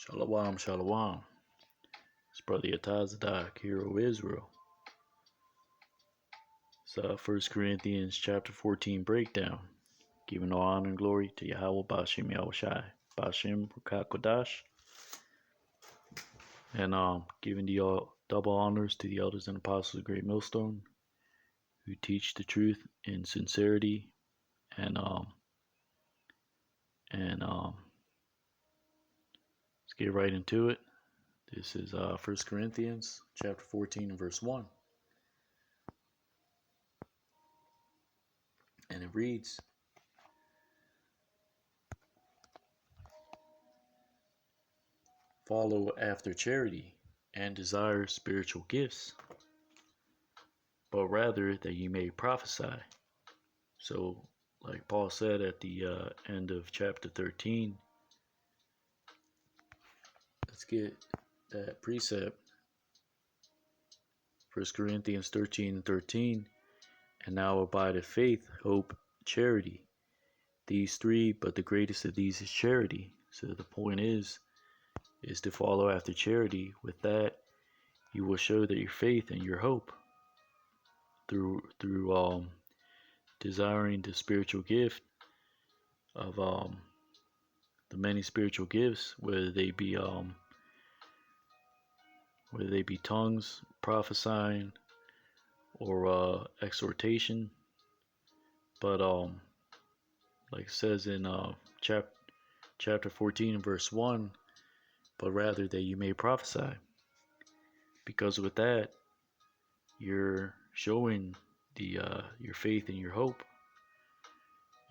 Shalom, shalom. It's Brother Yatazadak, hero of Israel. It's 1 Corinthians chapter 14 breakdown. Giving all honor and glory to Yahweh Bashim Yahushai, Bashim Rukakodash. And giving the double honors to the elders and apostles of Great Millstone who teach the truth in sincerity and let's get right into it. This is 1 Corinthians chapter 14 and verse 1. And it reads, follow after charity and desire spiritual gifts, but rather that you may prophesy. So, like Paul said at the end of chapter 13, let's get that precept. 1 Corinthians 13:13, and now abideth faith, hope, charity. These three, but the greatest of these is charity. So the point is to follow after charity. With that, you will show that your faith and your hope through desiring the spiritual gift of the many spiritual gifts, whether they be tongues, prophesying, or exhortation. But like it says in chapter 14 and verse 1, but rather that you may prophesy, because with that you're showing your faith and your hope,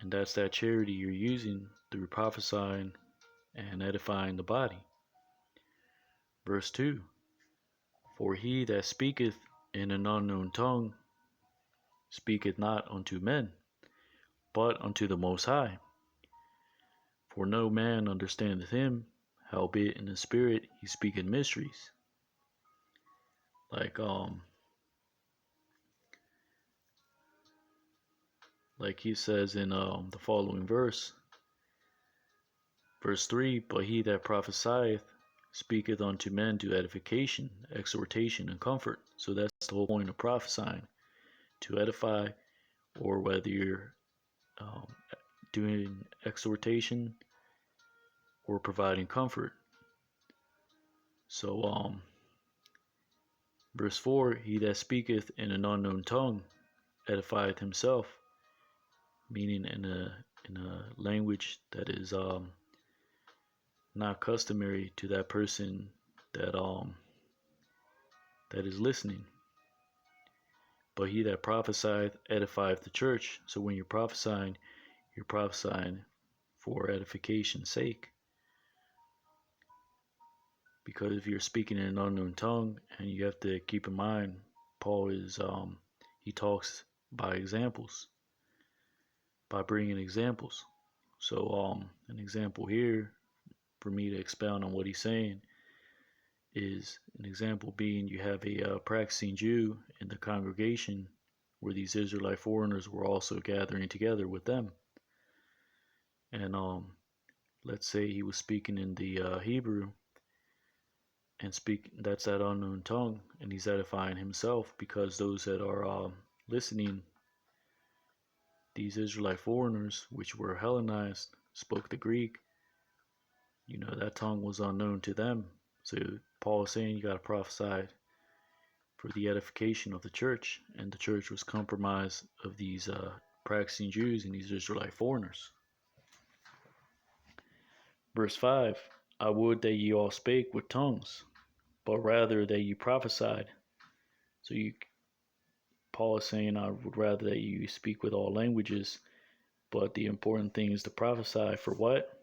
and that's that charity you're using through prophesying and edifying the body. Verse 2, for he that speaketh in an unknown tongue speaketh not unto men, but unto the Most High. For no man understandeth him, howbeit in the spirit he speaketh mysteries. Like he says in the following verse 3, but he that prophesieth speaketh unto men to edification, exhortation, and comfort. So that's the whole point of prophesying, to edify, or whether you're doing exhortation or providing comfort. So verse 4, he that speaketh in an unknown tongue edifieth himself, meaning in a language that is not customary to that person that is listening. But he that prophesieth edifieth the church. So when you're prophesying for edification's sake. Because if you're speaking in an unknown tongue, and you have to keep in mind, Paul is he talks by examples, by bringing examples. So an example here for me to expound on what he's saying is an example being, you have a practicing Jew in the congregation where these Israelite foreigners were also gathering together with them, and let's say he was speaking in the Hebrew, and that's that unknown tongue, and he's edifying himself, because those that are listening, these Israelite foreigners, which were Hellenized, spoke the Greek. That tongue was unknown to them. So Paul is saying you got to prophesy for the edification of the church, and the church was comprised of these practicing Jews and these Israelite foreigners. Verse 5, I would that ye all spake with tongues, but rather that you prophesied. So Paul is saying, I would rather that you speak with all languages, but the important thing is to prophesy for what?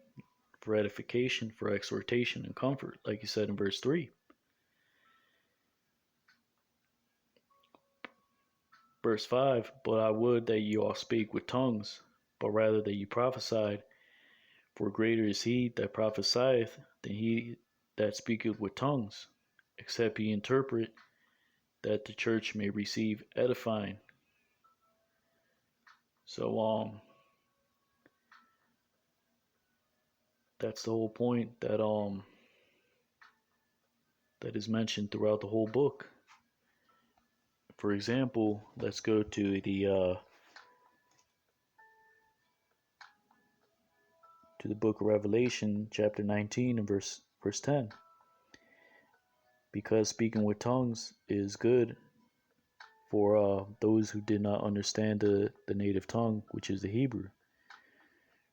For edification, for exhortation, and comfort, like he said in verse 3. Verse 5, but I would that ye all speak with tongues, but rather that you prophesied. For greater is he that prophesieth than he that speaketh with tongues, except he interpret, that the church may receive edifying. So that's the whole point, that that is mentioned throughout the whole book. For example, let's go to the book of Revelation, chapter 19 and verse 10. Because speaking with tongues is good for those who did not understand the native tongue, which is the Hebrew,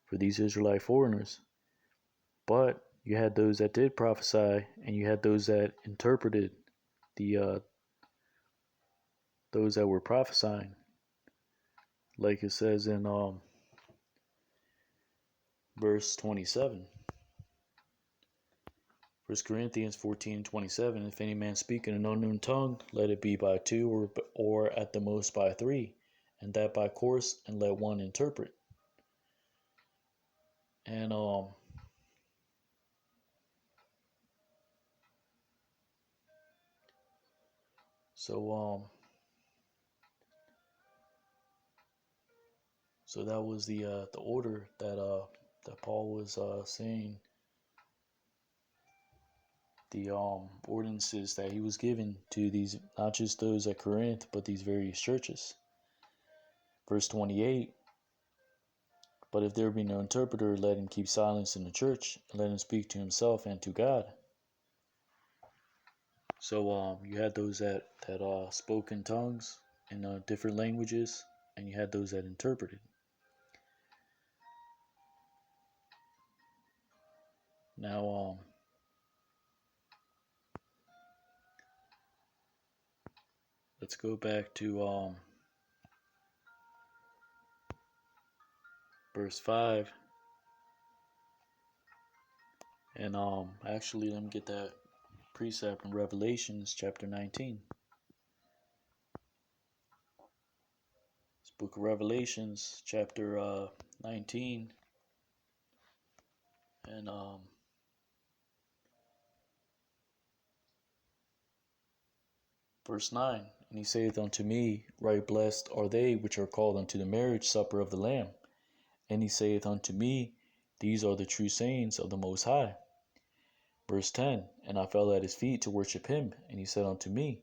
for these Israelite foreigners. But you had those that did prophesy, and you had those that interpreted the those that were prophesying, like it says in verse 27. 1 Corinthians 14:27. If any man speak in an unknown tongue, let it be by two, or at the most by three, and that by course, and let one interpret. And so that was the order that Paul was saying, the ordinances that he was given to these, not just those at Corinth, but these various churches. Verse 28. But if there be no interpreter, let him keep silence in the church, and let him speak to himself and to God. So you had those that spoke in tongues in different languages, and you had those that interpreted. Now let's go back to verse 5. And actually, let me get that precept in Revelations chapter 19. This book of Revelations chapter 19, and verse 9. And he saith unto me, right blessed are they which are called unto the marriage supper of the Lamb. And he saith unto me, these are the true sayings of the Most High. Verse 10. And I fell at his feet to worship him. And he said unto me,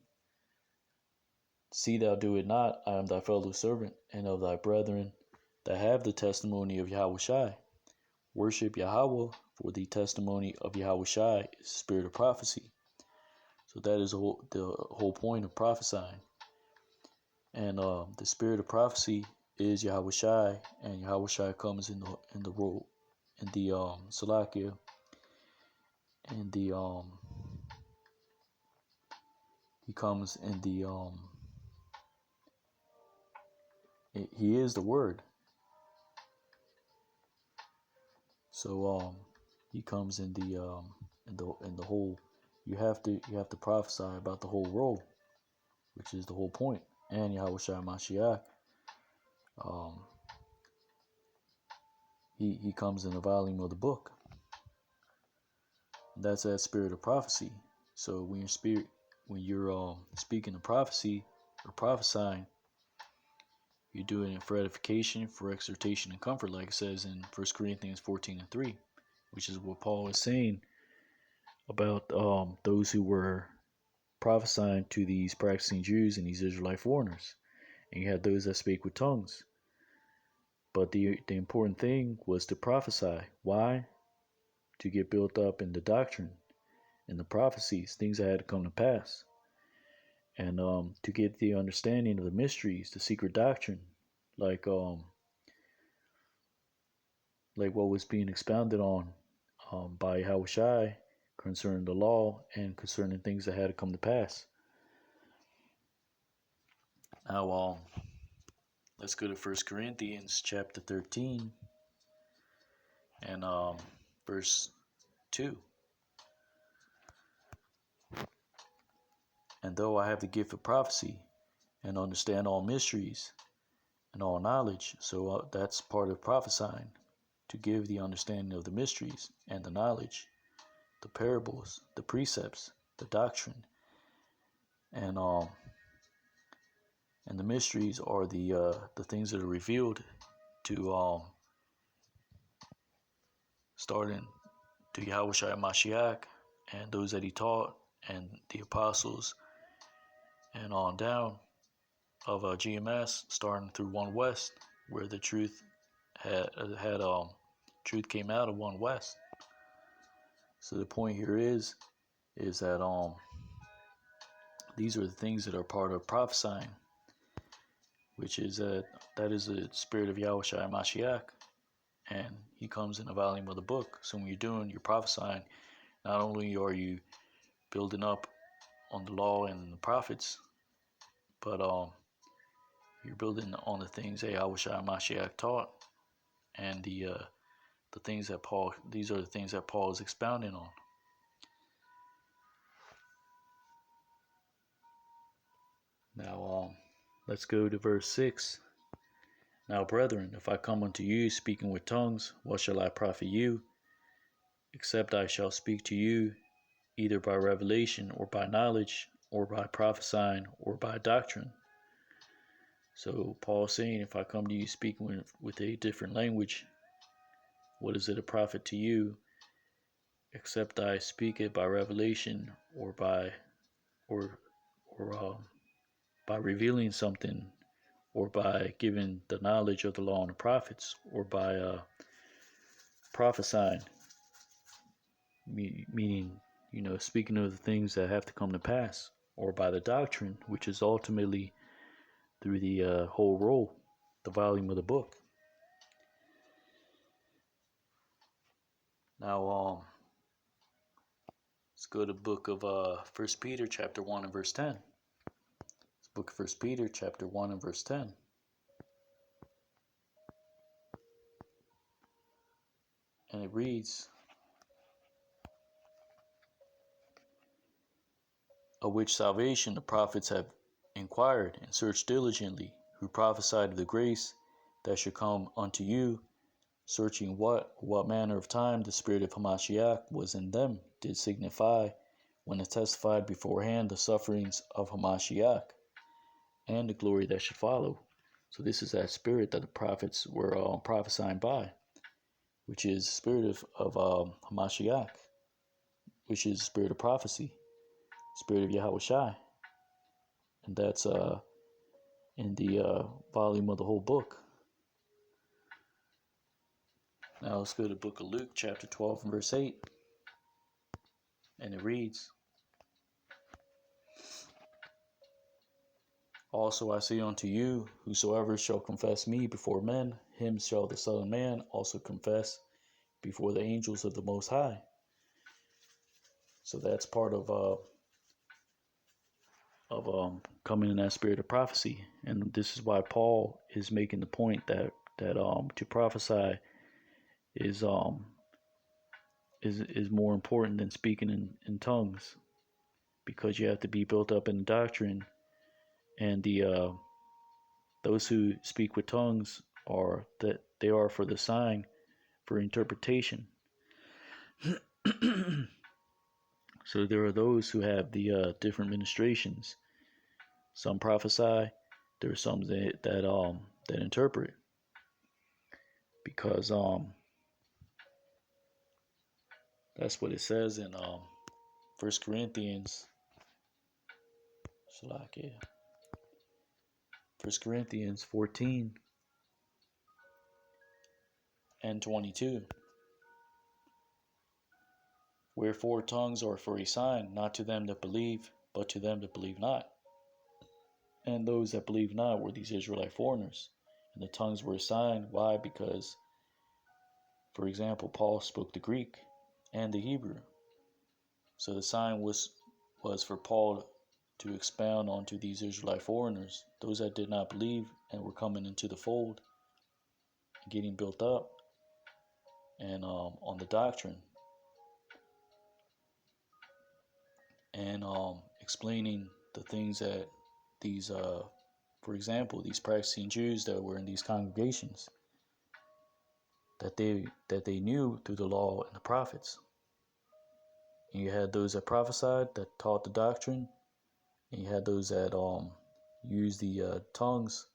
see thou do it not. I am thy fellow servant, and of thy brethren that have the testimony of Yahushai. Worship Yahweh, for the testimony of Yahushai is the spirit of prophecy. So that is the whole point of prophesying. And the spirit of prophecy is Yahushai, and Yahushai comes in the role, in the Salakia, and the he comes in the he is the word. So he comes in the whole. You have to prophesy about the whole role, which is the whole point. And Yahushua Mashiach, he comes in the volume of the book. That's that spirit of prophecy. So when you're speaking of prophecy or prophesying, you're doing it for edification, for exhortation, and comfort, like it says in 1 Corinthians 14:3, which is what Paul is saying about those who were prophesying to these practicing Jews and these Israelite foreigners. And you had those that spake with tongues. But the important thing was to prophesy. Why? To get built up in the doctrine, in the prophecies, things that had to come to pass. And to get the understanding of the mysteries, the secret doctrine, like what was being expounded on by Yahushai concerning the law and concerning things that had to come to pass. Now, let's go to 1 Corinthians chapter 13 and verse 2. And though I have the gift of prophecy and understand all mysteries and all knowledge, so that's part of prophesying, to give the understanding of the mysteries and the knowledge, the parables, the precepts, the doctrine, and the mysteries are the things that are revealed to starting to Yahushua Mashiach and those that he taught and the apostles and on down of GMS, starting through One West, where the truth had truth came out of One West. So the point here is that these are the things that are part of prophesying, which is that is the spirit of Yahushua Mashiach, and he comes in the volume of the book. So when you're prophesying, not only are you building up on the law and the prophets, but you're building on the things that Yahushua Mashiach taught, and the things that these are the things that Paul is expounding on. Now, let's go to verse 6. Now, brethren, if I come unto you speaking with tongues, what shall I profit you? Except I shall speak to you either by revelation, or by knowledge, or by prophesying, or by doctrine. So Paul is saying, if I come to you speaking with a different language, what is it a profit to you? Except I speak it by revelation, or by revealing something, or by giving the knowledge of the law and the prophets, or by prophesying, meaning, speaking of the things that have to come to pass, or by the doctrine, which is ultimately through the whole roll, the volume of the book. Now, let's go to the book of 1 Peter chapter 1 and verse 10. It's book of 1 Peter chapter 1 and verse 10. And it reads, of which salvation the prophets have inquired and searched diligently, who prophesied of the grace that should come unto you, searching what manner of time the spirit of Hamashiach was in them, did signify, when it testified beforehand the sufferings of Hamashiach, and the glory that should follow. So this is that spirit that the prophets were prophesying by, which is the spirit of Hamashiach, which is the spirit of prophecy, spirit of Yahushai. And that's in the volume of the whole book. Now let's go to the book of Luke chapter 12 and verse 8. And it reads, also I say unto you, whosoever shall confess me before men, him shall the Son of Man also confess before the angels of the Most High. So that's part of coming in that spirit of prophecy, and this is why Paul is making the point that to prophesy is more important than speaking in tongues, because you have to be built up in doctrine, and the those who speak with tongues are for the sign, for interpretation. So there are those who have the different ministrations. Some prophesy. There are some that interpret, because that's what it says in 1 Corinthians. 1 Corinthians 14 and 22. Wherefore tongues are for a sign, not to them that believe, but to them that believe not. And those that believe not were these Israelite foreigners. And the tongues were a sign. Why? Because, for example, Paul spoke the Greek and the Hebrew. So the sign was for Paul to expound onto these Israelite foreigners, those that did not believe and were coming into the fold, getting built up, and on the doctrine, and explaining the things that these, for example, these practicing Jews that were in these congregations, that they knew through the law and the prophets. And you had those that prophesied, that taught the doctrine, and you had those that used the tongues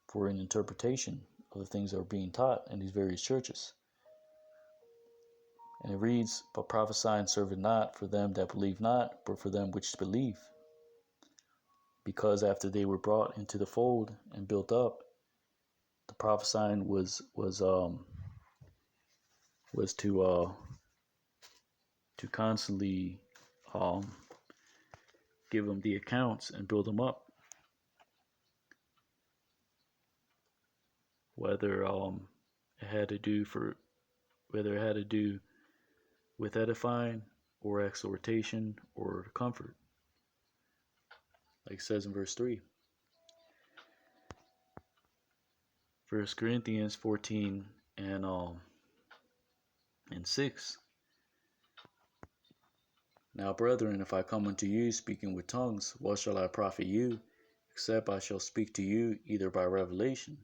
for an interpretation of the things that were being taught in these various churches. And it reads, but prophesying serveth not for them that believe not, but for them which believe. Because after they were brought into the fold and built up, the prophesying was to constantly give them the accounts and build them up. Whether it had to do with edifying or exhortation or comfort, like it says in verse 3. 1 Corinthians 14 and 6. Now, brethren, if I come unto you speaking with tongues, what shall I profit you, except I shall speak to you either by revelation,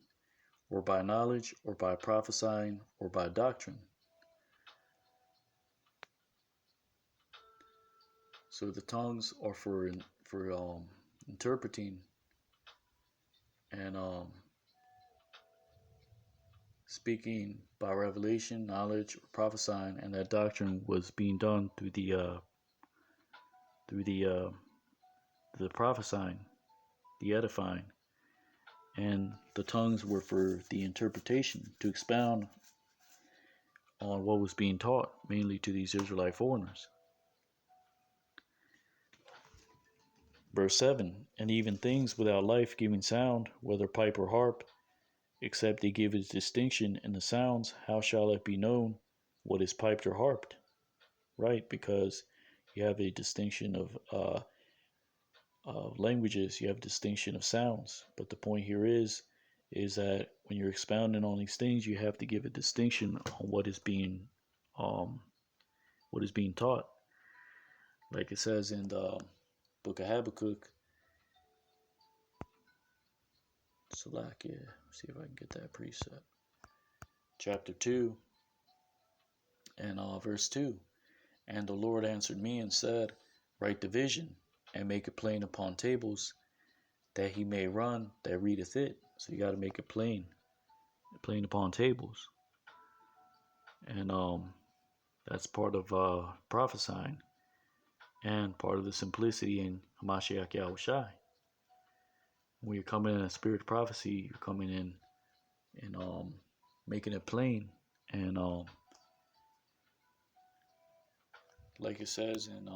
or by knowledge, or by prophesying, or by doctrine? So the tongues are for interpreting and speaking by revelation, knowledge, or prophesying, and that doctrine was being done through the prophesying, the edifying, and the tongues were for the interpretation, to expound on what was being taught, mainly to these Israelite foreigners. Verse 7, and even things without life giving sound, whether pipe or harp, except they give its distinction in the sounds, how shall it be known what is piped or harped? Right, because you have a distinction of languages, you have distinction of sounds. But the point here is that when you're expounding on these things, you have to give a distinction on what is being taught. Like it says in the book of Habakkuk, Salakia, see if I can get that precept. Chapter 2 and verse 2. And the Lord answered me and said, write the vision and make it plain upon tables, that he may run that readeth it. So you got to make it plain upon tables. And that's part of prophesying and part of the simplicity in Hamashiach Yahushai. When you're coming in a spirit of prophecy, you're coming in and making it plain. And like it says in,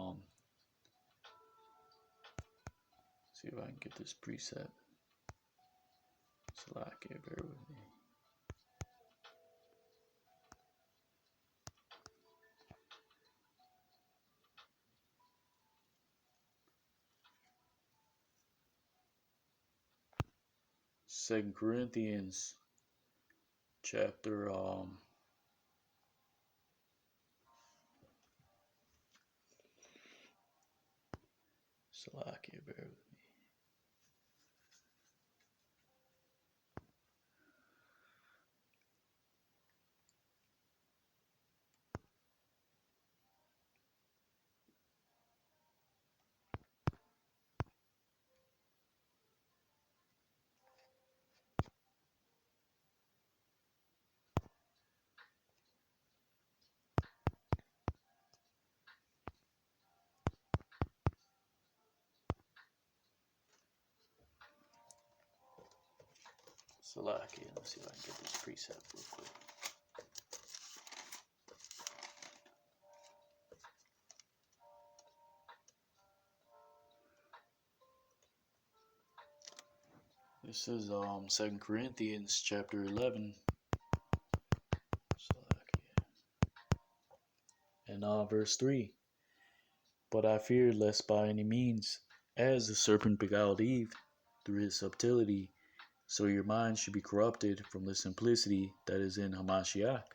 see if I can get this precept. Salakia, bear with me. Second Corinthians chapter Salakia, bear with me. Salakia, let's see if I can get this precept real quick. This is 2 Corinthians chapter 11. And verse 3. But I fear lest by any means, as the serpent beguiled Eve through his subtlety, so your mind should be corrupted from the simplicity that is in Hamashiach.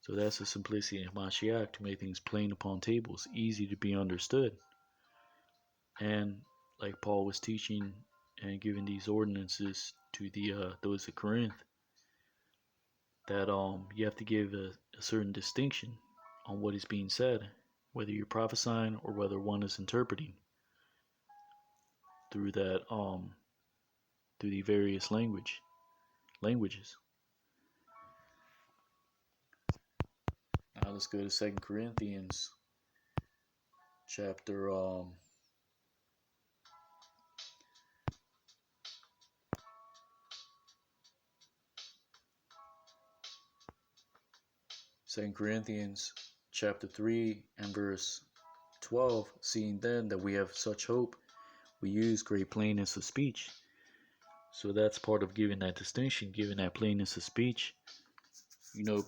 So that's the simplicity in Hamashiach, to make things plain upon tables, easy to be understood. And like Paul was teaching and giving these ordinances to the those of Corinth, that you have to give a certain distinction on what is being said, whether you're prophesying or whether one is interpreting through that through the various languages. Now let's go to 2 Corinthians chapter 2 Corinthians chapter 3 and verse 12. Seeing then that we have such hope, we use great plainness of speech. So that's part of giving that distinction, giving that plainness of speech.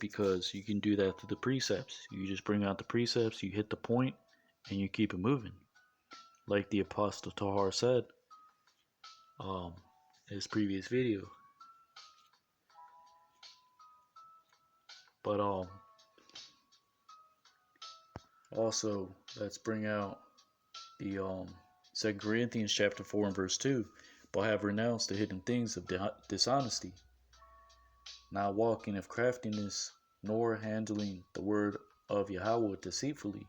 Because you can do that through the precepts. You just bring out the precepts, you hit the point, and you keep it moving. Like the Apostle Tahar said in his previous video. But also, let's bring out the 2 Corinthians chapter 4 and verse 2. But have renounced the hidden things of dishonesty, not walking of craftiness, nor handling the word of Yahweh deceitfully,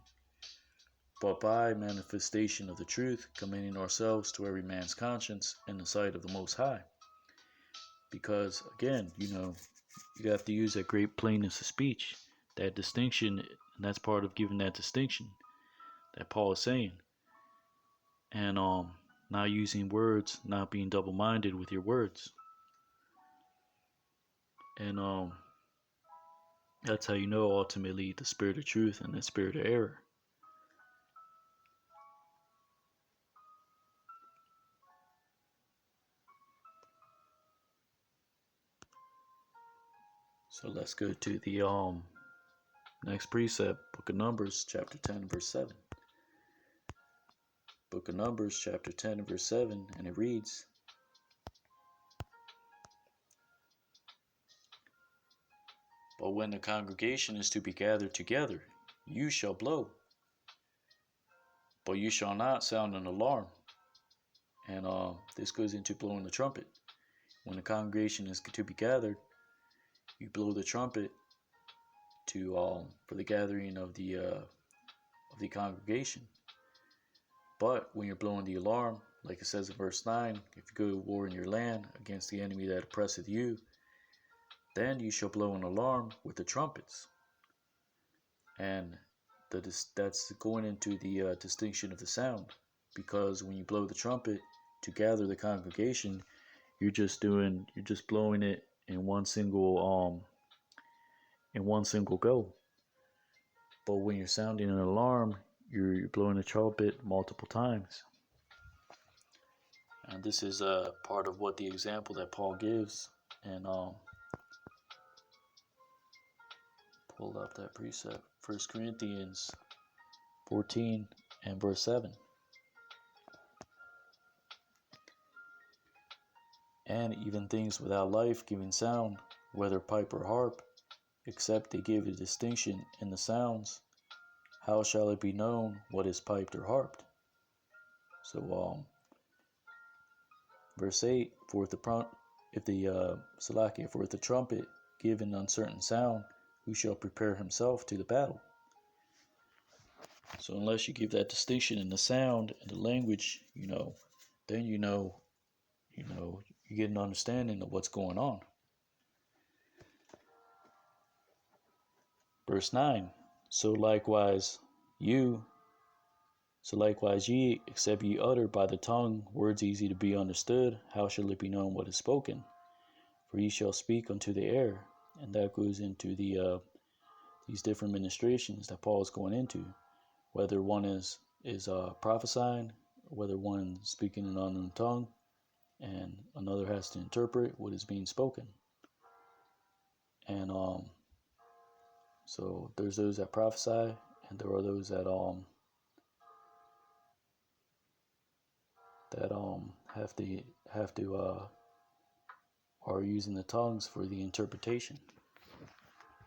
but by manifestation of the truth, commending ourselves to every man's conscience in the sight of the Most High. Because, again, you have to use that great plainness of speech, that distinction, and that's part of giving that distinction that Paul is saying. And not using words, not being double-minded with your words. And that's how you know ultimately the spirit of truth and the spirit of error. So let's go to the next precept, Book of Numbers, chapter 10, verse 7. Book of Numbers, chapter 10, verse 7, and it reads, But when the congregation is to be gathered together, you shall blow, but you shall not sound an alarm. And this goes into blowing the trumpet. When the congregation is to be gathered, you blow the trumpet for the gathering of the congregation. But when you're blowing the alarm, like it says in verse 9, if you go to war in your land against the enemy that oppresseth you, then you shall blow an alarm with the trumpets. And that's going into the distinction of the sound, because when you blow the trumpet to gather the congregation, you're just blowing it in one single go. But when you're sounding an alarm, you're blowing the trumpet multiple times. And this is part of what the example that Paul gives. And pull up that precept, 1 Corinthians 14 and verse 7. And even things without life giving sound, whether pipe or harp, except they give a distinction in the sounds, how shall it be known what is piped or harped? So verse 8, for if the trumpet give an uncertain sound, who shall prepare himself to the battle? So unless you give that distinction in the sound and the language, then you get an understanding of what's going on. Verse 9, so likewise ye, except ye utter by the tongue words easy to be understood, how shall it be known what is spoken? For ye shall speak unto the air. And that goes into these different ministrations that Paul is going into, whether one is prophesying, whether one is speaking an unknown tongue, and another has to interpret what is being spoken. And so there's those that prophesy, and there are those that are using the tongues for the interpretation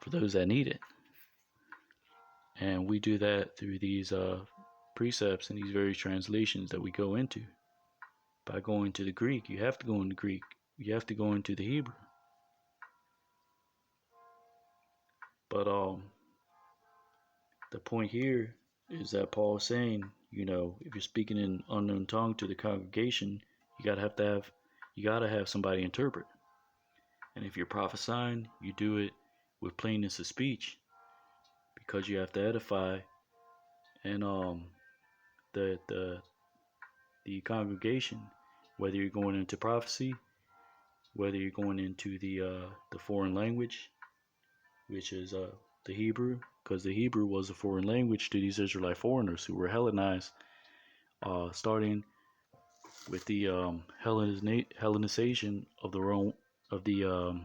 for those that need it. And we do that through these precepts and these various translations that we go into. By going to the Greek, you have to go into Greek. You have to go into the Hebrew. But the point here is that Paul is saying, if you're speaking in unknown tongue to the congregation, you gotta have somebody interpret. And if you're prophesying, you do it with plainness of speech, because you have to edify and the congregation, whether you're going into prophecy, whether you're going into the foreign language, which is the Hebrew, because the Hebrew was a foreign language to these Israelite foreigners who were Hellenized, starting with the Hellenization of the Rome of the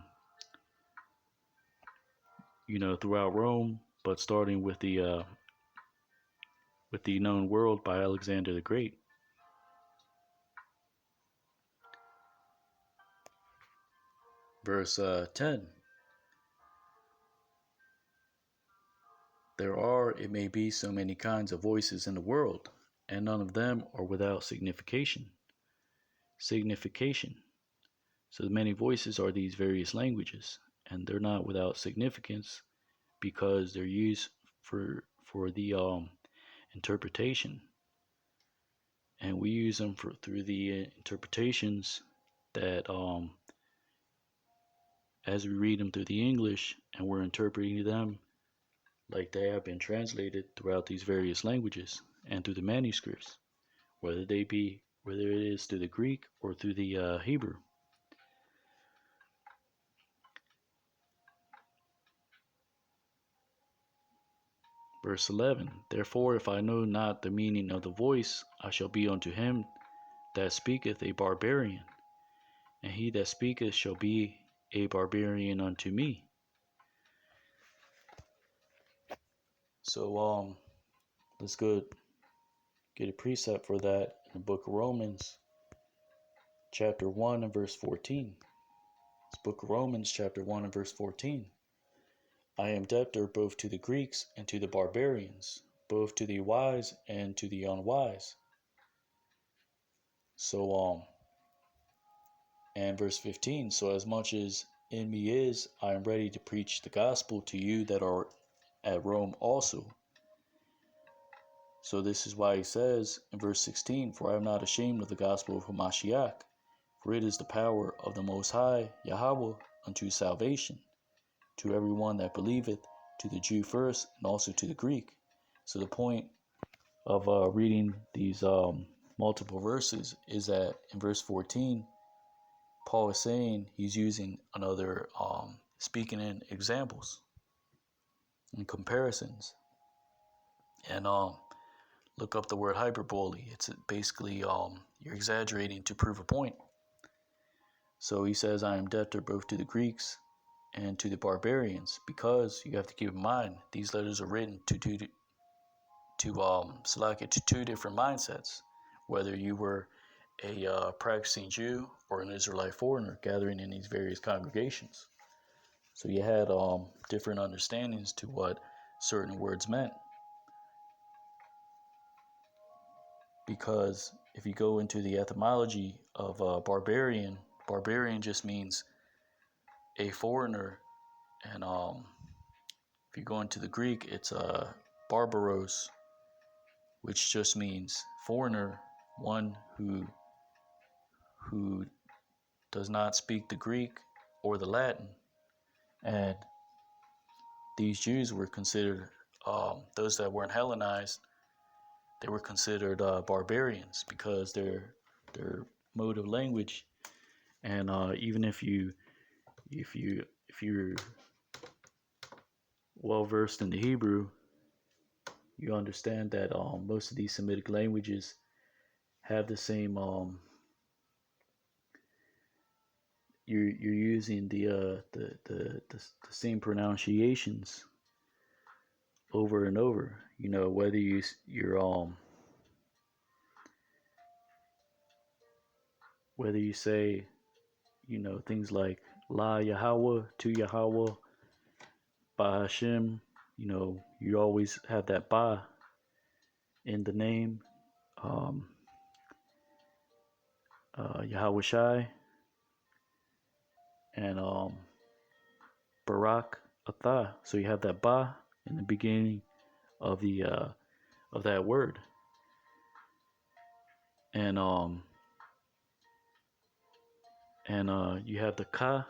throughout Rome, but starting with the known world by Alexander the Great. Verse 10. There are, it may be, so many kinds of voices in the world, and none of them are without signification. Signification. So the many voices are these various languages, and they're not without significance because they're used for the interpretation, and we use them through the interpretations that as we read them through the English, and we're interpreting them like they have been translated throughout these various languages and through the manuscripts, whether it is through the Greek or through the Hebrew. Verse 11. Therefore, if I know not the meaning of the voice, I shall be unto him that speaketh a barbarian, and he that speaketh shall be a barbarian unto me. So let's go get a precept for that in the book of Romans, chapter 1 and verse 14. It's book of Romans, chapter 1 and verse 14. I am debtor both to the Greeks and to the barbarians, both to the wise and to the unwise. So and verse 15, so as much as in me is, I am ready to preach the gospel to you that are at Rome also. So this is why he says in verse 16, for I am not ashamed of the gospel of Hamashiach, for it is the power of the Most High, Yahweh, unto salvation, to everyone that believeth, to the Jew first, and also to the Greek. So the point of reading these multiple verses is that in verse 14, Paul is saying he's using another speaking in examples and comparisons. And look up the word hyperbole. It's basically you're exaggerating to prove a point. So he says, I am debtor both to the Greeks and to the barbarians, because you have to keep in mind these letters are written to two different mindsets, whether you were a practicing Jew or an Israelite foreigner gathering in these various congregations. So you had different understandings to what certain words meant. Because if you go into the etymology of barbarian just means a foreigner, and if you go into the Greek, it's barbaros, which just means foreigner, one who does not speak the Greek or the Latin. And these Jews were considered, those that weren't Hellenized, they were considered barbarians because their mode of language, and even if you're well versed in the Hebrew, you understand that most of these Semitic languages have the same you're using the same pronunciations over and over. You know, whether whether you say, you know, things like La Yahweh, to Yahweh, Ba Hashem, you know, you always have that Ba in the name. Yahweh Shai, and Barak Atah. So you have that Ba in the beginning of the of that word, and you have the Ka,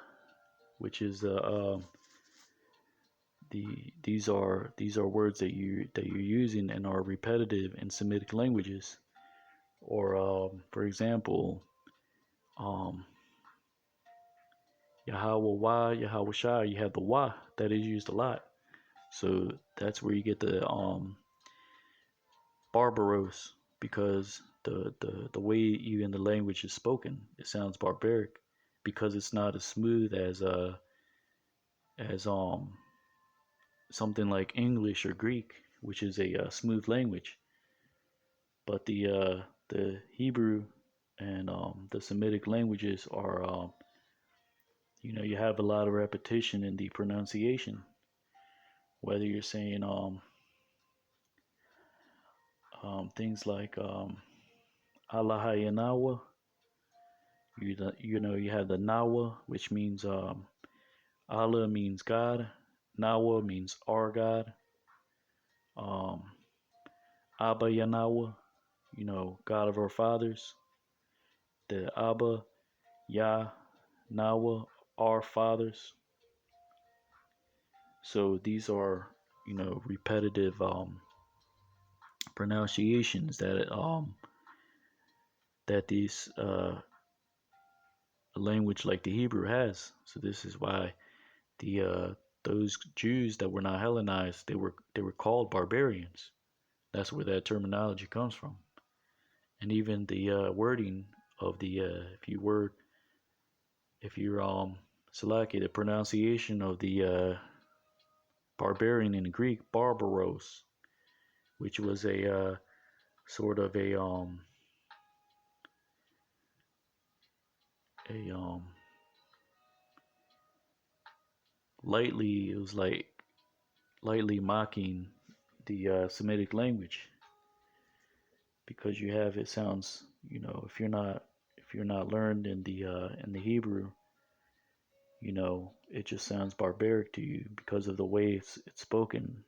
which is these are words that you're using and are repetitive in Semitic languages. Or for example, um, Yahweh Wah, Yahweh Shai, you have the Wah that is used a lot. So that's where you get the barbaros, because the way even the language is spoken, it sounds barbaric because it's not as smooth as something like English or Greek, which is a smooth language. But the Hebrew and the Semitic languages are you have a lot of repetition in the pronunciation. Whether you're saying things like Allah Yanawa, you have the Nawa, which means Allah means God, Nawa means our God, um, Abba Yanawa, God of our fathers, the Abba Yah Nawa, our fathers. So these are repetitive pronunciations that these a language like the Hebrew has. So this is why the those Jews that were not Hellenized, they were called barbarians. That's where that terminology comes from. And even the wording of the if you're Salaki, the pronunciation of the barbarian in Greek, barbaros, which was a sort of a lightly, it was like lightly mocking the Semitic language, because you have, it sounds, if you're not learned in the Hebrew, it just sounds barbaric to you because of the way it's spoken.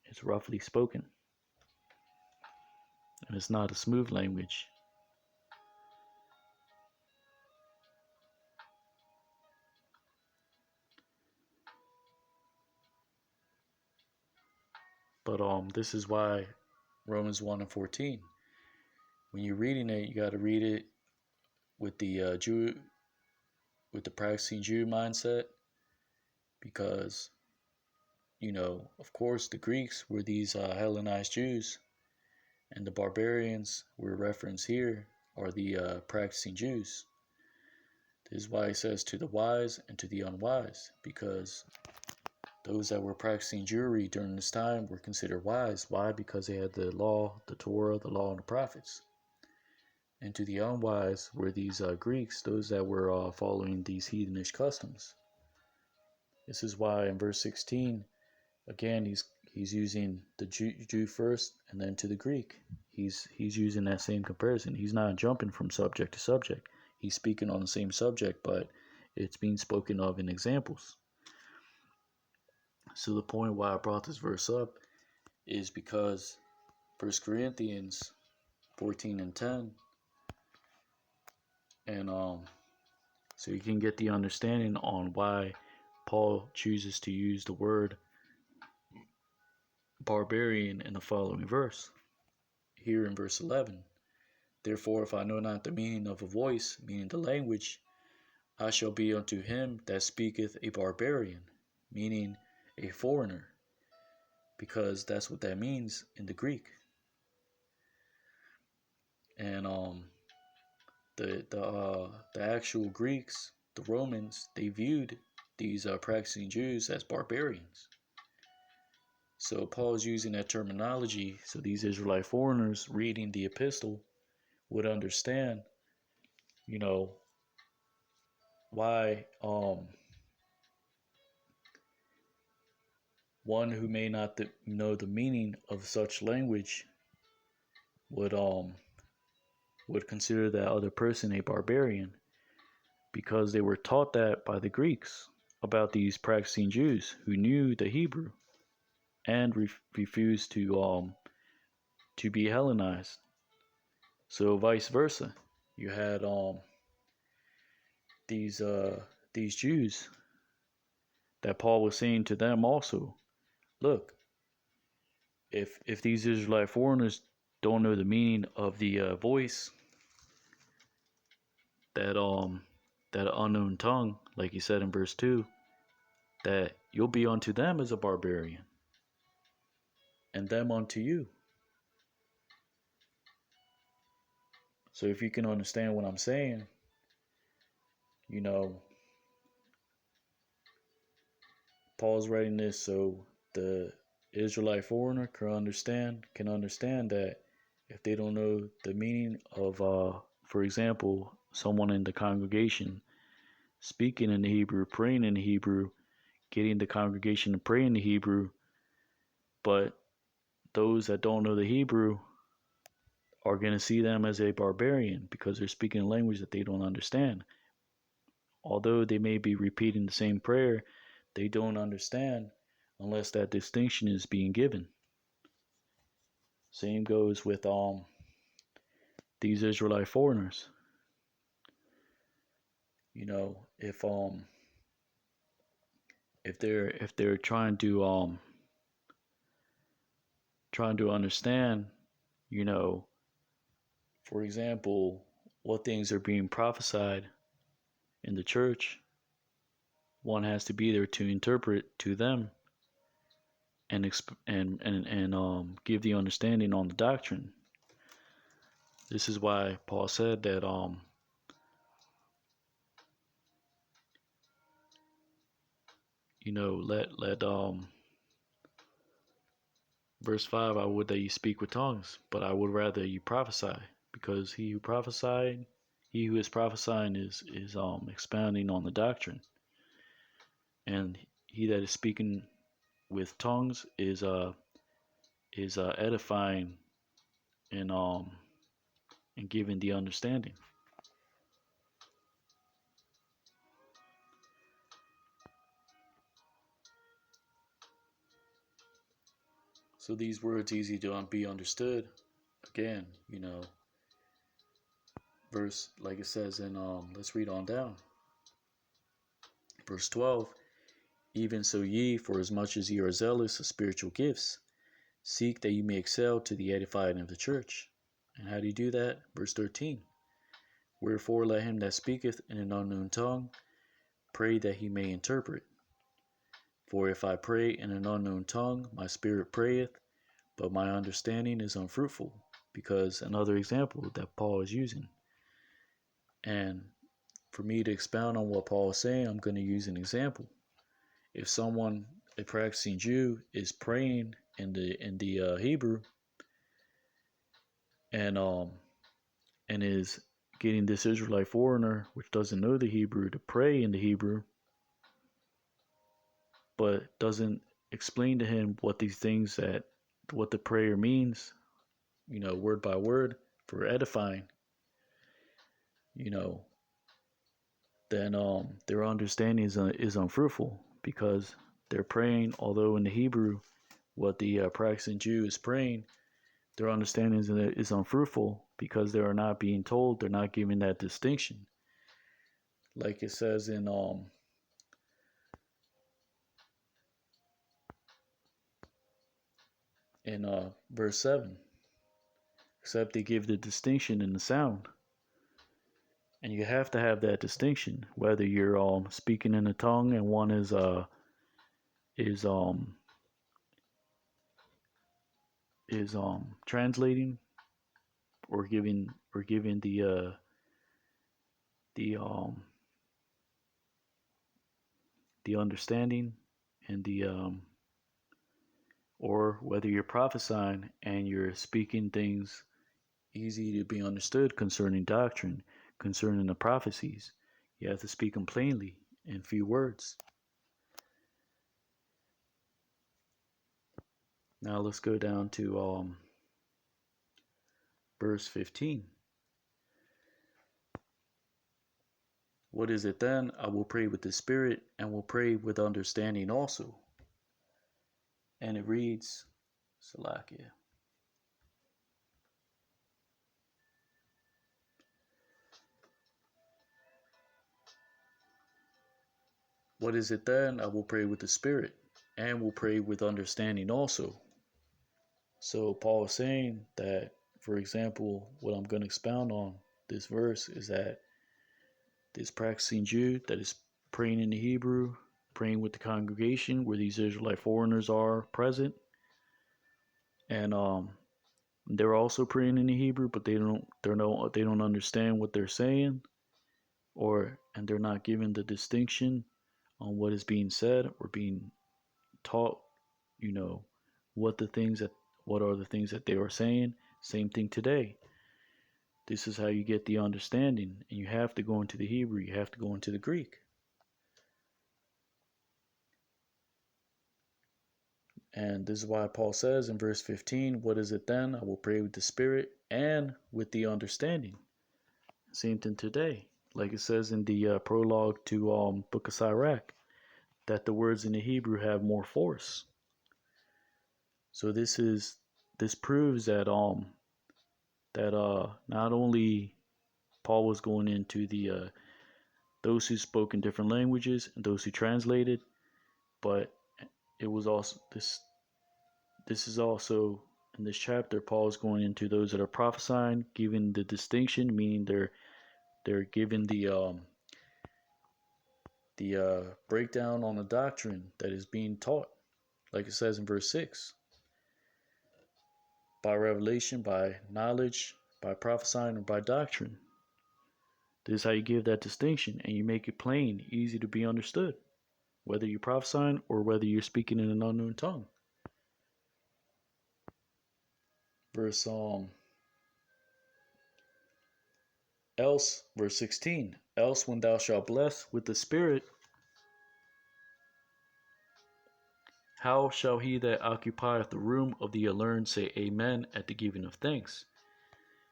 It's roughly spoken, and it's not a smooth language. But this is why Romans 1:14. When you're reading it, you got to read it with the with the practicing Jew mindset, because of course, the Greeks were these Hellenized Jews, and the barbarians we're referenced here are the practicing Jews. This is why it says to the wise and to the unwise, because those that were practicing Jewry during this time were considered wise. Why? Because they had the law, the Torah, the law, and the prophets. And to the unwise were these Greeks, those that were following these heathenish customs. This is why in verse 16, again, he's using the Jew first and then to the Greek. He's using that same comparison. He's not jumping from subject to subject. He's speaking on the same subject, but it's being spoken of in examples. So the point why I brought this verse up is because 1 Corinthians 14:10, and so you can get the understanding on why Paul chooses to use the word barbarian in the following verse. Here in verse 11, therefore, if I know not the meaning of a voice, meaning the language, I shall be unto him that speaketh a barbarian, meaning a foreigner, because that's what that means in the Greek. And the actual Greeks, the Romans, they viewed these practicing Jews as barbarians. So Paul is using that terminology so these Israelite foreigners reading the epistle would understand, why one who may not know the meaning of such language would consider that other person a barbarian, because they were taught that by the Greeks about these practicing Jews who knew the Hebrew and refused to be Hellenized. So vice versa, you had these Jews that Paul was saying to them also, look, if these Israelite foreigners don't know the meaning of the voice, that that unknown tongue, like he said in verse 2, that you'll be unto them as a barbarian, and them unto you. So if you can understand what I'm saying, you know, Paul's writing this so the Israelite foreigner can understand that if they don't know the meaning of, for example, someone in the congregation speaking in the Hebrew, praying in the Hebrew, getting the congregation to pray in the Hebrew, but those that don't know the Hebrew are going to see them as a barbarian because they're speaking a language that they don't understand. Although they may be repeating the same prayer, they don't understand unless that distinction is being given. Same goes with these Israelite foreigners. You know, if they're trying to understand, you know, for example, what things are being prophesied in the church, one has to be there to interpret to them and give the understanding on the doctrine. This is why Paul said that let verse 5, I would that you speak with tongues, but I would rather you prophesy, because he who is prophesying is expounding on the doctrine, and he that is speaking with tongues is edifying and giving the understanding. So these words easy to be understood. Again, verse, like it says in let's read on down. Verse 12, even so ye, for as much as ye are zealous of spiritual gifts, seek that you may excel to the edifying of the church. And how do you do that? Verse 13, wherefore let him that speaketh in an unknown tongue pray that he may interpret. For if I pray in an unknown tongue, my spirit prayeth, but my understanding is unfruitful. Because another example that Paul is using. And for me to expound on what Paul is saying, I'm going to use an example. If someone, a practicing Jew, is praying in the Hebrew and is getting this Israelite foreigner, which doesn't know the Hebrew, to pray in the Hebrew, but doesn't explain to him what the prayer means, word by word for edifying, then their understanding is unfruitful, because they're praying, although in the Hebrew, what the practicing Jew is praying, their understanding is unfruitful because they are not being told, they're not giving that distinction. Like it says in verse 7, except they give the distinction in the sound. And you have to have that distinction, whether you're speaking in a tongue and one is translating or giving the the understanding and the or whether you're prophesying and you're speaking things easy to be understood concerning doctrine, concerning the prophecies. You have to speak them plainly in few words. Now let's go down to verse 15. What is it then? I will pray with the Spirit, and will pray with understanding also. And it reads, Salakia. What is it then? I will pray with the Spirit, and we'll pray with understanding also. So Paul is saying that, for example, what I'm going to expound on this verse is that this practicing Jew that is praying in the Hebrew, praying with the congregation where these Israelite foreigners are present, and they're also praying in the Hebrew, but they don't understand what they're saying, and they're not given the distinction on what is being said or being taught, you know, what are the things that they are saying. Same thing today. This is how you get the understanding, and you have to go into the Hebrew, you have to go into the Greek. And this is why Paul says in verse 15, what is it then? I will pray with the Spirit and with the understanding. Same thing today. Like it says in the prologue to Book of Sirach, that the words in the Hebrew have more force. So this proves that not only Paul was going into the those who spoke in different languages and those who translated, but it was also this is also in this chapter Paul is going into those that are prophesying, giving the distinction, meaning they're given the breakdown on the doctrine that is being taught, like it says in verse 6. By revelation, by knowledge, by prophesying, or by doctrine. This is how you give that distinction, and you make it plain, easy to be understood, whether you're prophesying or whether you're speaking in an unknown tongue. Verse verse 16. Else when thou shalt bless with the Spirit, how shall he that occupieth the room of the unlearned say Amen at the giving of thanks,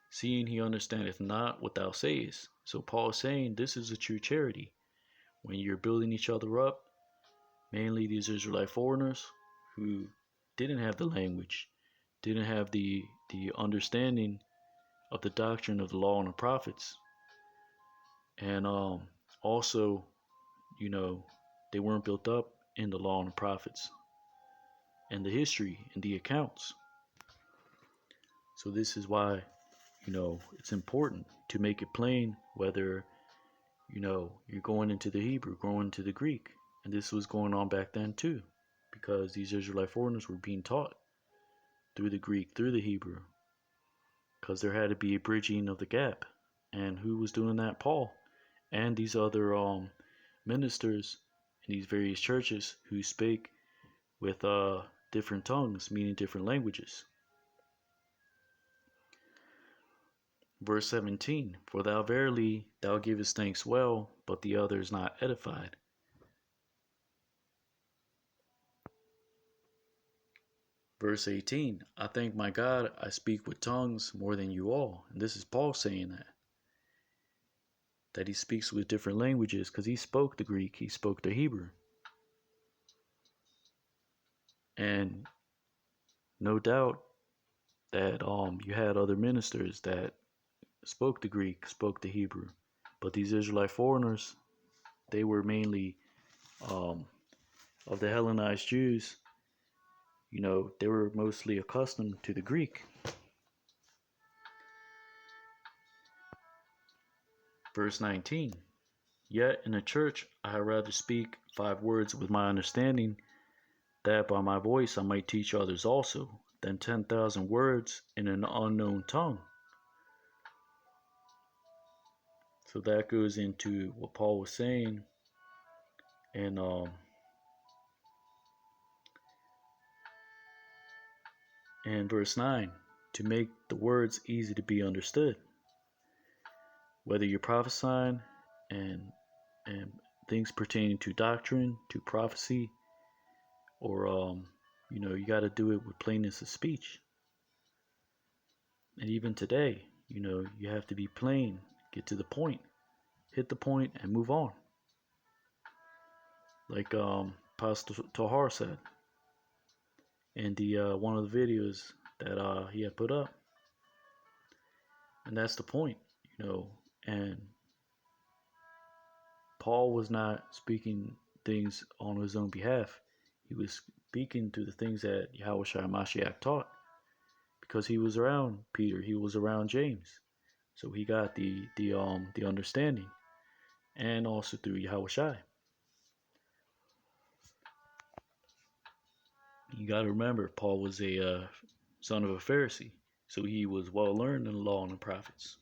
seeing he understandeth not what thou sayest? So Paul is saying this is a true charity. When you're building each other up, mainly these Israelite foreigners who didn't have the language, didn't have the understanding of the doctrine of the law and the prophets, and also, you know, they weren't built up in the law and the prophets and the history and the accounts. So this is why, you know, it's important to make it plain whether, you know, you're going into the Hebrew, going into the Greek. And this was going on back then too, because these Israelite foreigners were being taught through the Greek, through the Hebrew, because there had to be a bridging of the gap. And who was doing that? Paul and these other ministers in these various churches who spake with different tongues, meaning different languages. Verse 17, for thou verily thou givest thanks well, but the other is not edified. Verse 18, I thank my God I speak with tongues more than you all. And this is Paul saying that he speaks with different languages because he spoke the Greek, he spoke the Hebrew. And no doubt that you had other ministers that spoke the Greek, spoke the Hebrew. But these Israelite foreigners, they were mainly of the Hellenized Jews. You know, they were mostly accustomed to the Greek. Verse 19, yet in a church I had rather speak 5 words with my understanding, that by my voice I might teach others also, than 10,000 words in an unknown tongue. So that goes into what Paul was saying in verse 9, to make the words easy to be understood. Whether you're prophesying and things pertaining to doctrine, to prophecy, or you know, you got to do it with plainness of speech. And even today, you know, you have to be plain, get to the point, hit the point, and move on. Like Pastor Tahar said in the one of the videos that he had put up. And that's the point, you know. And Paul was not speaking things on his own behalf. He was speaking to the things that Yahweh Shai Mashiach taught because he was around Peter, he was around James. So he got the understanding, and also through Yahweh Shai. You got to remember, Paul was a son of a Pharisee, so he was well learned in the law and the prophets.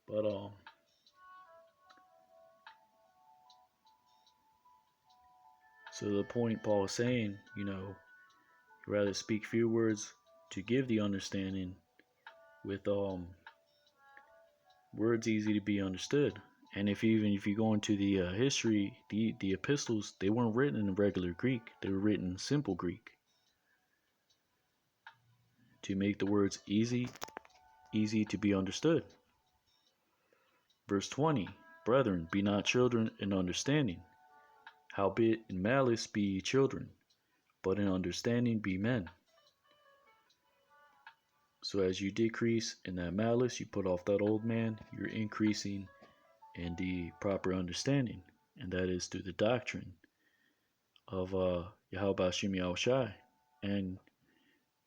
But so the point Paul is saying, rather speak few words to give the understanding with words easy to be understood. And if you go into the history, the epistles, they weren't written in regular Greek. They were written in simple Greek to make the words easy to be understood. Verse 20, Brethren, be not children in understanding, howbeit in malice be ye children, but in understanding be men. So as you decrease in that malice, you put off that old man, you're increasing in the proper understanding, and that is through the doctrine of Yahweh Bashim Yahushai and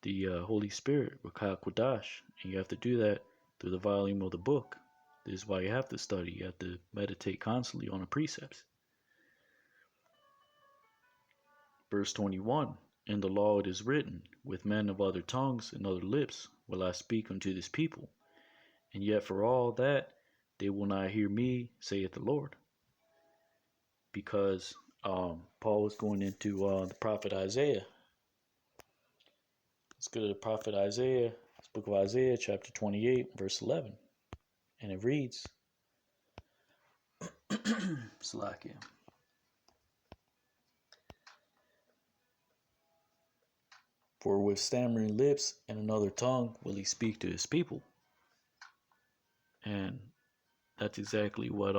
the Holy Spirit, Rakah Kodash. And you have to do that through the volume of the book. This is why you have to study. You have to meditate constantly on the precepts. Verse 21, In the law it is written, With men of other tongues and other lips will I speak unto this people, and yet for all that they will not hear me, saith the Lord. Because Paul is going into the prophet Isaiah. Let's go to the prophet Isaiah. It's the book of Isaiah, chapter 28, verse 11. And it reads, Salakia. For with stammering lips and another tongue will he speak to his people. And that's exactly why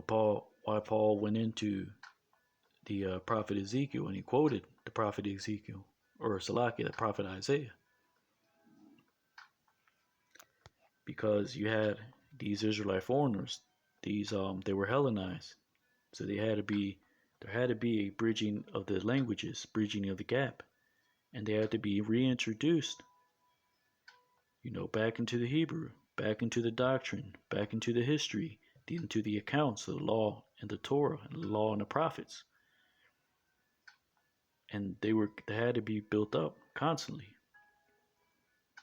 Paul went into the prophet Ezekiel, and he quoted the prophet Ezekiel, or Salakia, the prophet Isaiah. Because you had these Israelite foreigners, they were Hellenized. So there had to be a bridging of the languages, bridging of the gap. And they had to be reintroduced, back into the Hebrew, back into the doctrine, back into the history, into the accounts of the law and the Torah and the law and the prophets. And they had to be built up constantly.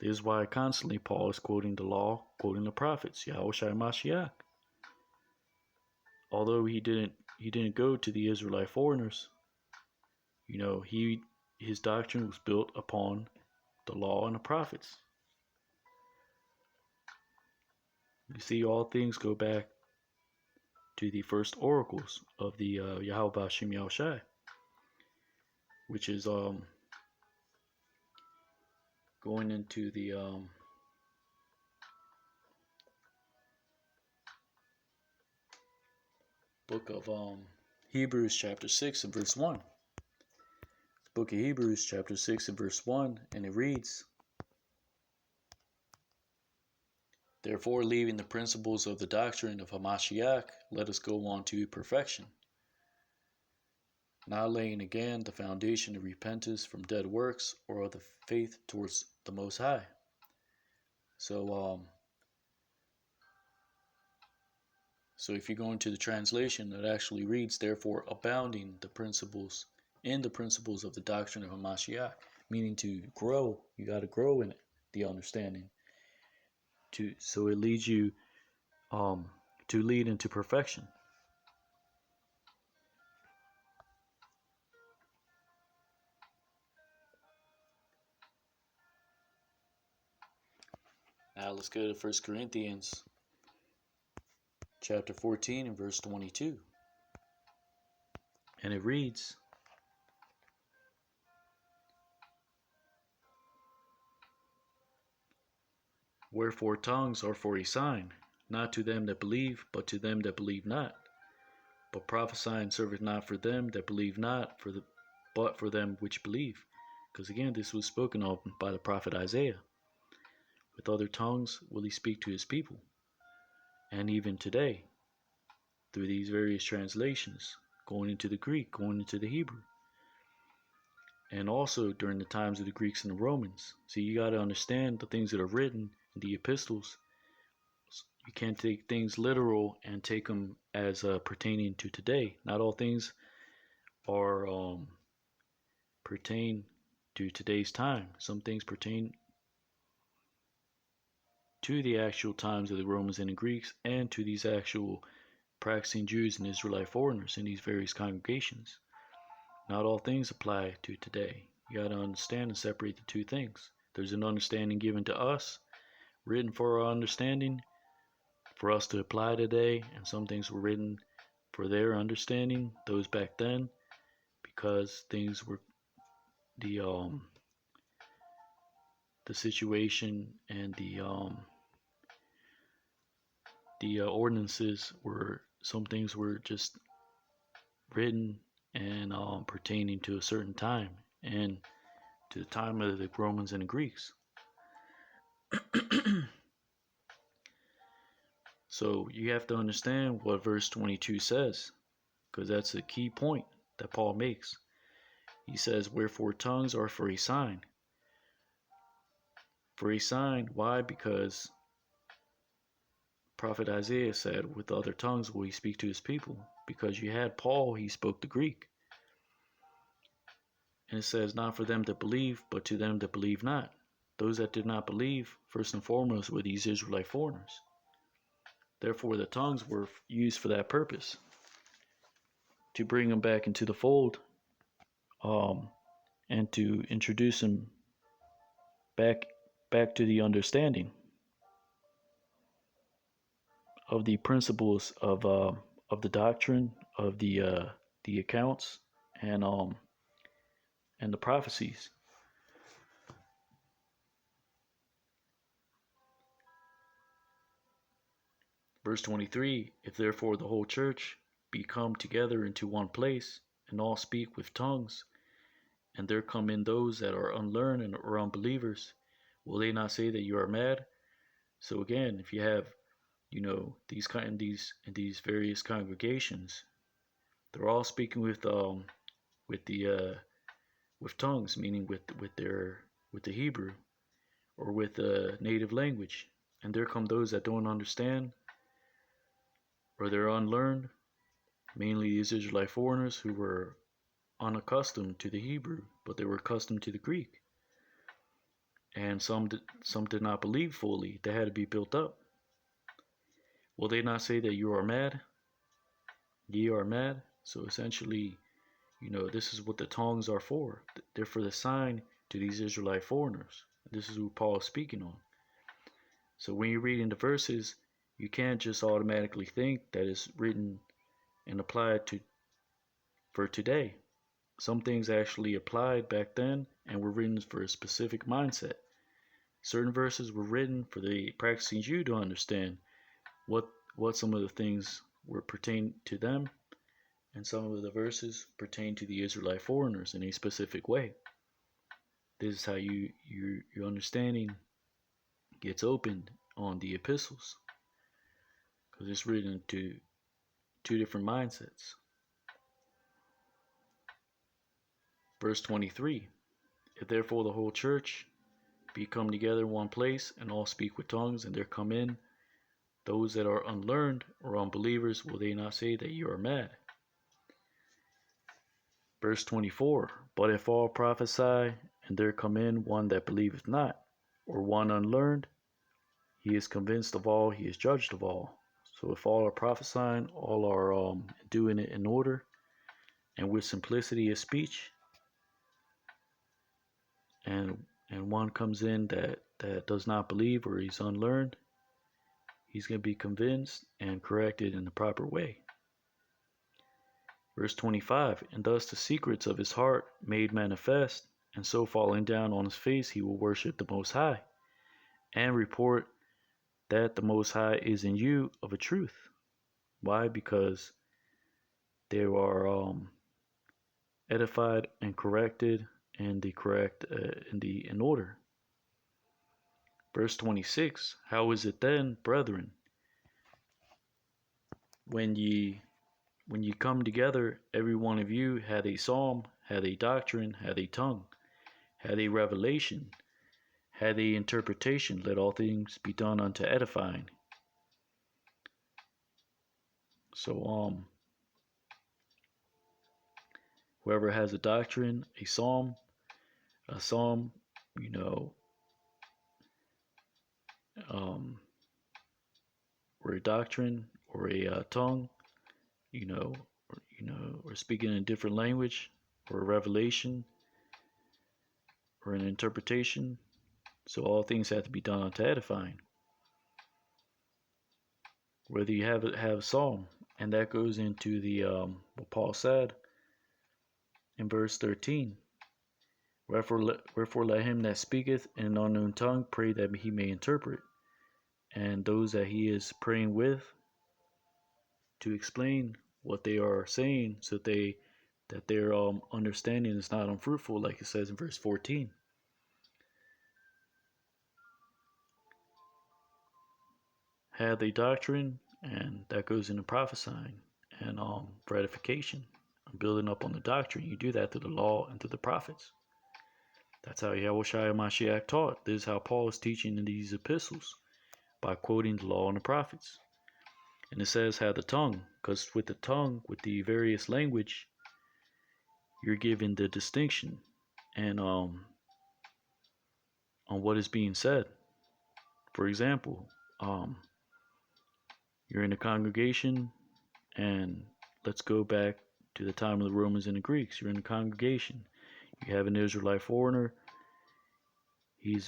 This is why constantly Paul is quoting the law, quoting the prophets, Yahweh Shai Mashiach. Although he didn't go to the Israelite foreigners, his doctrine was built upon the law and the prophets. You see, all things go back to the first oracles of the Yahweh Bashim Yahushai, which is going into the book of Hebrews chapter 6 and verse 1. The book of Hebrews chapter 6 and verse 1, and it reads, Therefore, leaving the principles of the doctrine of Hamashiach, let us go on to perfection, not laying again the foundation of repentance from dead works or of the faith towards the Most High. So if you go into the translation, it actually reads, therefore abounding in the principles of the doctrine of Hamashiach, meaning to grow. You got to grow in it, the understanding. So it leads you to lead into perfection. Now let's go to 1 Corinthians chapter 14 and verse 22. And it reads, Wherefore tongues are for a sign, not to them that believe, but to them that believe not. But prophesying serveth not for them that believe not, but for them which believe. Because again, this was spoken of by the prophet Isaiah. With other tongues will he speak to his people. and even today through these various translations, going into the Greek, going into the Hebrew, and also during the times of the Greeks and the Romans. See, you got to understand the things that are written in the epistles. You can't take things literal and take them as pertaining to today. Not all things are pertain to today's time. Some things pertain to the actual times of the Romans and the Greeks, and to these actual practicing Jews and Israelite foreigners in these various congregations. Not all things apply to today. You got to understand and separate the two things. There's an understanding given to us, written for our understanding, for us to apply today, and some things were written for their understanding, those back then, because things were the situation and the ordinances were, some things were just written and pertaining to a certain time and to the time of the Romans and the Greeks. So you have to understand what verse 22 says, because that's a key point that Paul makes. He says, wherefore tongues are for a sign. For a sign, why? Because prophet Isaiah said, with other tongues will he speak to his people. Because you had Paul, he spoke the Greek. And it says, not for them that believe, but to them that believe not. Those that did not believe, first and foremost, were these Israelite foreigners. Therefore, the tongues were used for that purpose, to bring them back into the fold, and to introduce them back to the understanding of the principles of the doctrine of the accounts and the prophecies. Verse 23, if therefore the whole church be come together into one place, and all speak with tongues, and there come in those that are unlearned and or unbelievers, will they not say that you are mad? So again, if you have, these various congregations, they're all speaking with tongues, meaning with the Hebrew or with the native language, and there come those that don't understand, or they're unlearned, mainly these Israelite foreigners who were unaccustomed to the Hebrew, but they were accustomed to the Greek. And some did not believe fully. They had to be built up. Will they not say that you are mad? Ye are mad? So essentially, this is what the tongues are for. They're for the sign to these Israelite foreigners. This is who Paul is speaking on. So when you're reading the verses, you can't just automatically think that it's written and applied for today. Some things actually applied back then and were written for a specific mindset. Certain verses were written for the practicing Jew to understand what some of the things were pertain to them, and some of the verses pertain to the Israelite foreigners in a specific way. This is how your understanding gets opened on the epistles, because it's written to two different mindsets. Verse 23, if therefore the whole church be come together in one place, and all speak with tongues, and there come in those that are unlearned or unbelievers, will they not say that you are mad? Verse 24, but if all prophesy, and there come in one that believeth not, or one unlearned, he is convinced of all, he is judged of all. So if all are prophesying, all are doing it in order and with simplicity of speech, and one comes in that does not believe, or he's unlearned, he's going to be convinced and corrected in the proper way. Verse 25, and thus the secrets of his heart made manifest, and so falling down on his face he will worship the Most High, and report that the Most High is in you of a truth. Why? Because they are edified and corrected in the correct in order. Verse 26, how is it then, brethren, when ye come together, every one of you hath a psalm, hath a doctrine, hath a tongue, hath a revelation, hath a interpretation. Let all things be done unto edifying. So whoever has a doctrine, a psalm, you know, or a doctrine, or a tongue, you know, or speaking in a different language, or a revelation, or an interpretation. So all things have to be done unto edifying. Whether you have a psalm, and that goes into the what Paul said in verse 13. Wherefore let him that speaketh in an unknown tongue pray that he may interpret, and those that he is praying with to explain what they are saying, so that their understanding is not unfruitful, like it says in verse 14. Have a doctrine, and that goes into prophesying and for edification, building up on the doctrine. You do that through the law and through the prophets. That's how Yahushua Mashiach taught. This is how Paul is teaching in these epistles, by quoting the law and the prophets. And it says, have the tongue, because with the tongue, with the various language, you're given the distinction and on what is being said. For example, you're in a congregation, and let's go back to the time of the Romans and the Greeks. You're in a congregation. You have an Israelite foreigner. He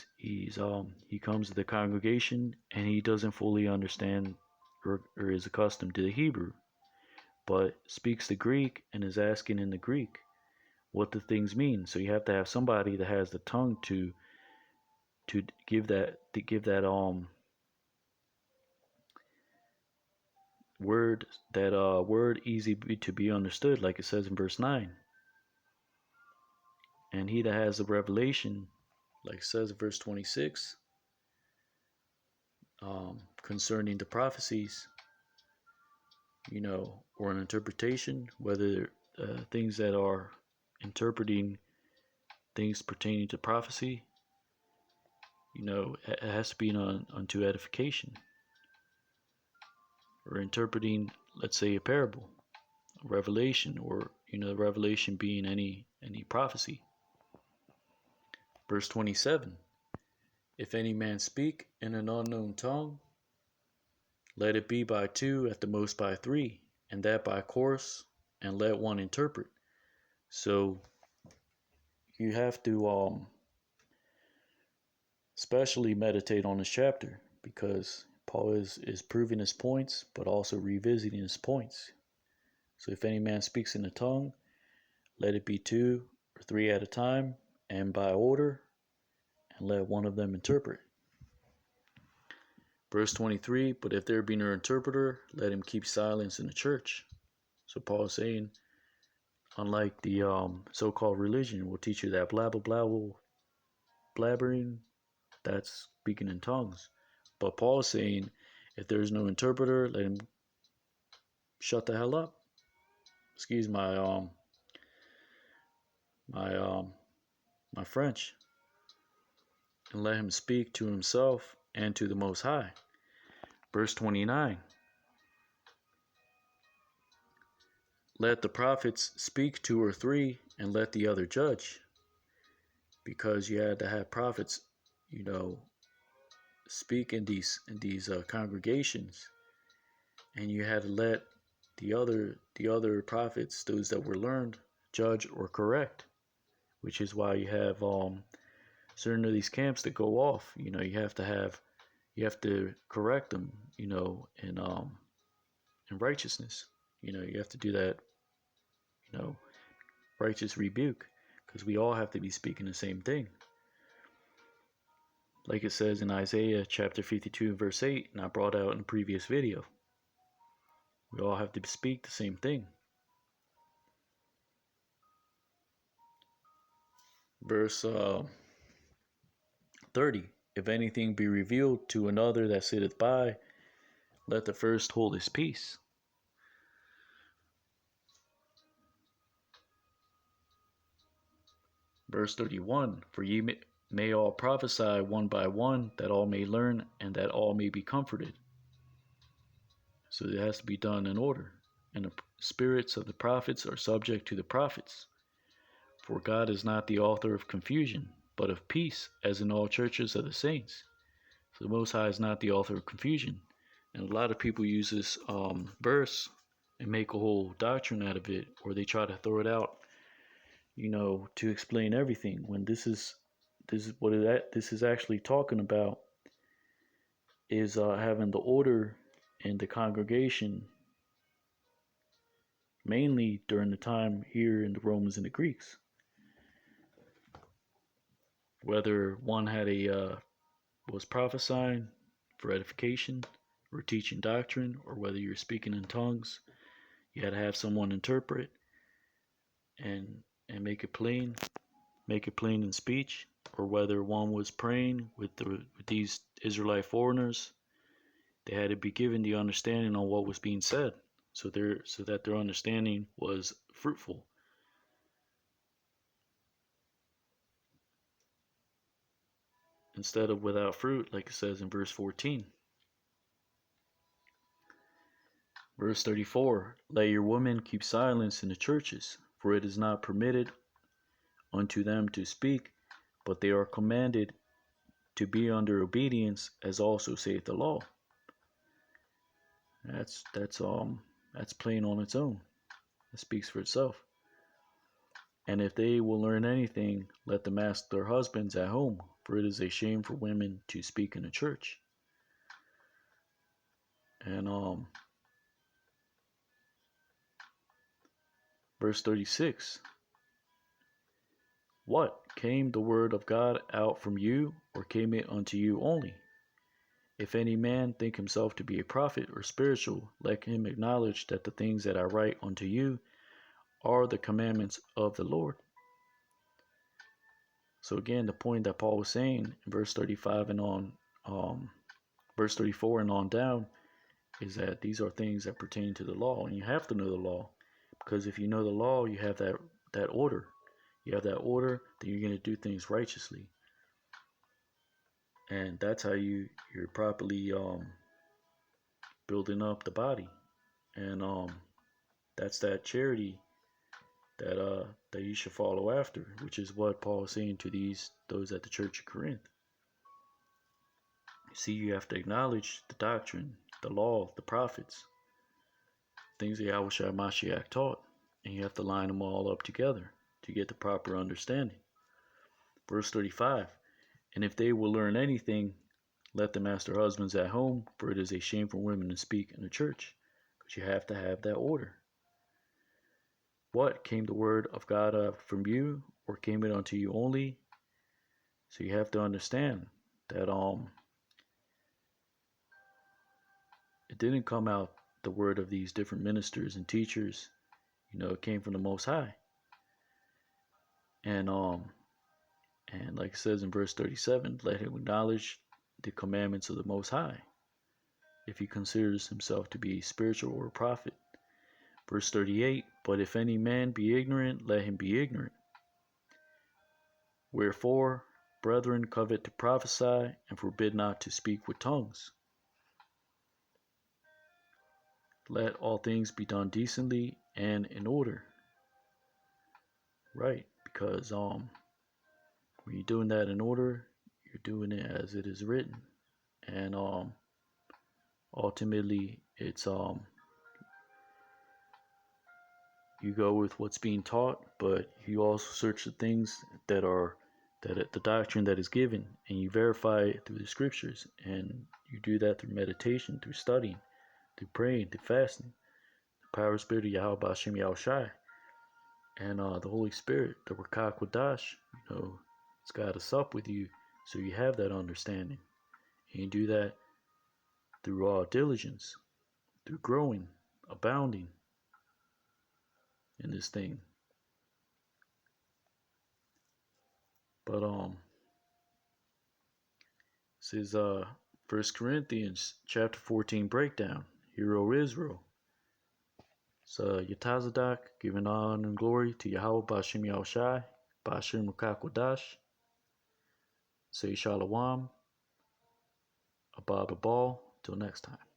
comes to the congregation, and he doesn't fully understand or is accustomed to the Hebrew, but speaks the Greek and is asking in the Greek what the things mean. So you have to have somebody that has the tongue to give that word easy to be understood, like it says in verse 9. And he that has the revelation, like it says in verse 26, concerning the prophecies, or an interpretation, whether things that are interpreting things pertaining to prophecy, it has to be unto edification. Or interpreting, let's say, a parable, a revelation, or the revelation being any prophecy. Verse 27, if any man speak in an unknown tongue, let it be by two, at the most by three, and that by course, and let one interpret. So you have to especially meditate on this chapter, because Paul is proving his points, but also revisiting his points. So if any man speaks in a tongue, let it be two or three at a time, and by order, and let one of them interpret. Verse 23, but if there be no interpreter, let him keep silence in the church. So Paul is saying, unlike the so-called religion will teach you that blah, blah, blah, blabbering, that's speaking in tongues. But Paul is saying, if there's no interpreter, let him shut the hell up. Excuse my my French. And let him speak to himself and to the Most High. Verse 29. Let the prophets speak two or three, and let the other judge. Because you had to have prophets, speak in these congregations, and you had to let the other prophets, those that were learned, judge or correct. Which is why you have certain of these camps that go off. You have to correct them, in righteousness. You have to do that, righteous rebuke, because we all have to be speaking the same thing. Like it says in Isaiah chapter 52 verse 8, and I brought out in the previous video. We all have to speak the same thing. Verse 30, if anything be revealed to another that sitteth by, let the first hold his peace. Verse 31, for ye may all prophesy one by one, that all may learn, and that all may be comforted. So it has to be done in order. And the spirits of the prophets are subject to the prophets. For God is not the author of confusion, but of peace, as in all churches of the saints. So the Most High is not the author of confusion. And a lot of people use this verse and make a whole doctrine out of it, or they try to throw it out, to explain everything. When this is what this is actually talking about is having the order in the congregation, mainly during the time here in the Romans and the Greeks. Whether one had was prophesying for edification or teaching doctrine, or whether you're speaking in tongues, you had to have someone interpret and make it plain in speech, or whether one was praying with these Israelite foreigners, they had to be given the understanding on what was being said, so that their understanding was fruitful. Instead of without fruit, like it says in verse 14. Verse 34, let your women keep silence in the churches, for it is not permitted unto them to speak, but they are commanded to be under obedience, as also saith the law. That's plain on its own. It speaks for itself. And if they will learn anything, let them ask their husbands at home, for it is a shame for women to speak in a church. And verse 36, what, came the word of God out from you, or came it unto you only? If any man think himself to be a prophet or spiritual, let him acknowledge that the things that I write unto you are the commandments of the Lord. So again, the point that Paul was saying in verse 35 and on, verse 34 and on down, is that these are things that pertain to the law, and you have to know the law, because if you know the law, you have that order. You have that order, then you're going to do things righteously, and that's how you're properly building up the body, and that's that charity that you should follow after, which is what Paul is saying to those at the church of Corinth. See, you have to acknowledge the doctrine, the law, the prophets, things that Yahushua Mashiach taught, and you have to line them all up together to get the proper understanding. Verse 35, and if they will learn anything, let them ask their husbands at home, for it is a shame for women to speak in the church. But you have to have that order. What, came the word of God from you, or came it unto you only? So you have to understand that it didn't come out the word of these different ministers and teachers. It came from the Most High. And like it says in verse 37, let him acknowledge the commandments of the Most High, if he considers himself to be spiritual or a prophet. Verse 38, but if any man be ignorant, let him be ignorant. Wherefore, brethren, covet to prophesy, and forbid not to speak with tongues. Let all things be done decently and in order. Right, because when you're doing that in order, you're doing it as it is written, and ultimately it's you go with what's being taught, but you also search the things that the doctrine that is given, and you verify it through the scriptures, and you do that through meditation, through studying, through praying, through fasting. The power spirit of Yahweh Hashem Yahushai, and the Holy Spirit, the Rakah Kodash, it's got to sup with you, so you have that understanding, and you do that through diligence, through growing, abounding in this thing. But this is 1 Corinthians chapter 14 breakdown. Hero Israel. So Yatazadak, giving honor and glory to Yahweh Bashim Yahushai, Bashir Mukakwadash, say Shalawam, Abba Babal. Till next time.